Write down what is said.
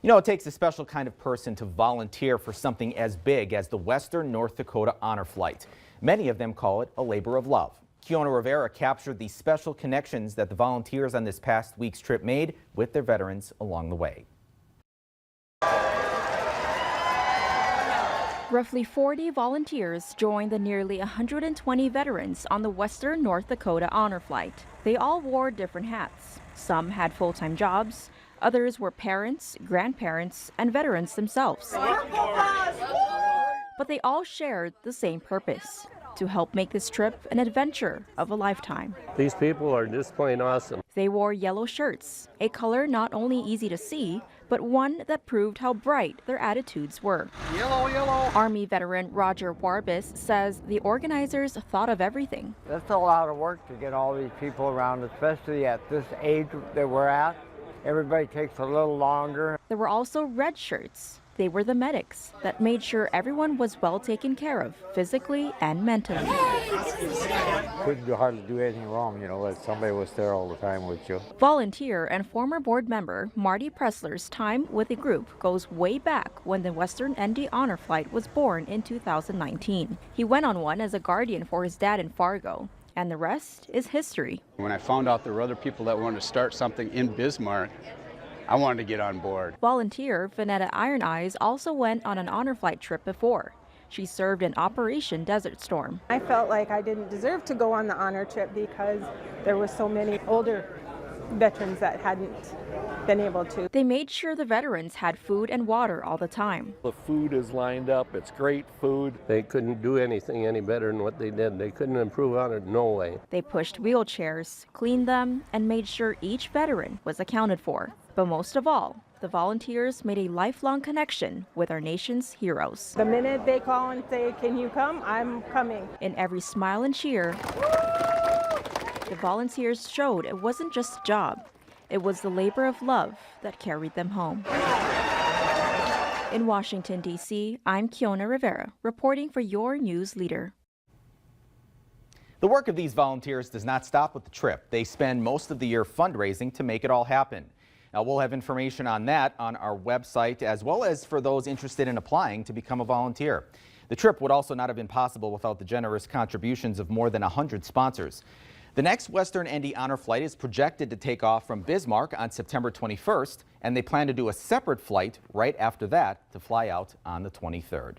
You know, it takes a special kind of person to volunteer for something as big as the Western North Dakota Honor Flight. Many of them call it a labor of love. Kiona Rivera captured the special connections that the volunteers on this past week's trip made with their veterans along the way. Roughly 40 volunteers joined the nearly 120 veterans on the Western North Dakota Honor Flight. They all wore different hats. Some had full-time jobs, others were parents, grandparents, and veterans themselves. But they all shared the same purpose: to help make this trip an adventure of a lifetime. These people are just plain awesome. They wore yellow shirts, a color not only easy to see, but one that proved how bright their attitudes were. Yellow, yellow. Army veteran Roger Warbis says the organizers thought of everything. That's a lot of work to get all these people around, especially at this age that we're at. Everybody takes a little longer. There were also red shirts. They were the medics that made sure everyone was well taken care of, physically and mentally. Couldn't hardly do anything wrong, you know, if somebody was there all the time with you. Volunteer and former board member Marty Pressler's time with the group goes way back when the Western ND Honor Flight was born in 2019. He went on one as a guardian for his dad in Fargo, and the rest is history. When I found out there were other people that wanted to start something in Bismarck, I wanted to get on board. Volunteer Vanetta Iron Eyes also went on an honor flight trip before. She served in Operation Desert Storm. I felt like I didn't deserve to go on the honor trip because there were so many older veterans that hadn't been able to. They made sure the veterans had food and water all the time. The food is lined up. It's great food. They couldn't do anything any better than what they did. They couldn't improve on it, no way. They pushed wheelchairs, cleaned them, and made sure each veteran was accounted for. But most of all, the volunteers made a lifelong connection with our nation's heroes. The minute they call and say, "Can you come?" I'm coming. In every smile and cheer, the volunteers showed it wasn't just a job. It was the labor of love that carried them home. In Washington, D.C., I'm Kiona Rivera, reporting for your news leader. The work of these volunteers does not stop with the trip. They spend most of the year fundraising to make it all happen. Now, we'll have information on that on our website, as well as for those interested in applying to become a volunteer. The trip would also not have been possible without the generous contributions of more than 100 sponsors. The next Western ND Honor Flight is projected to take off from Bismarck on September 21st, and they plan to do a separate flight right after that to fly out on the 23rd.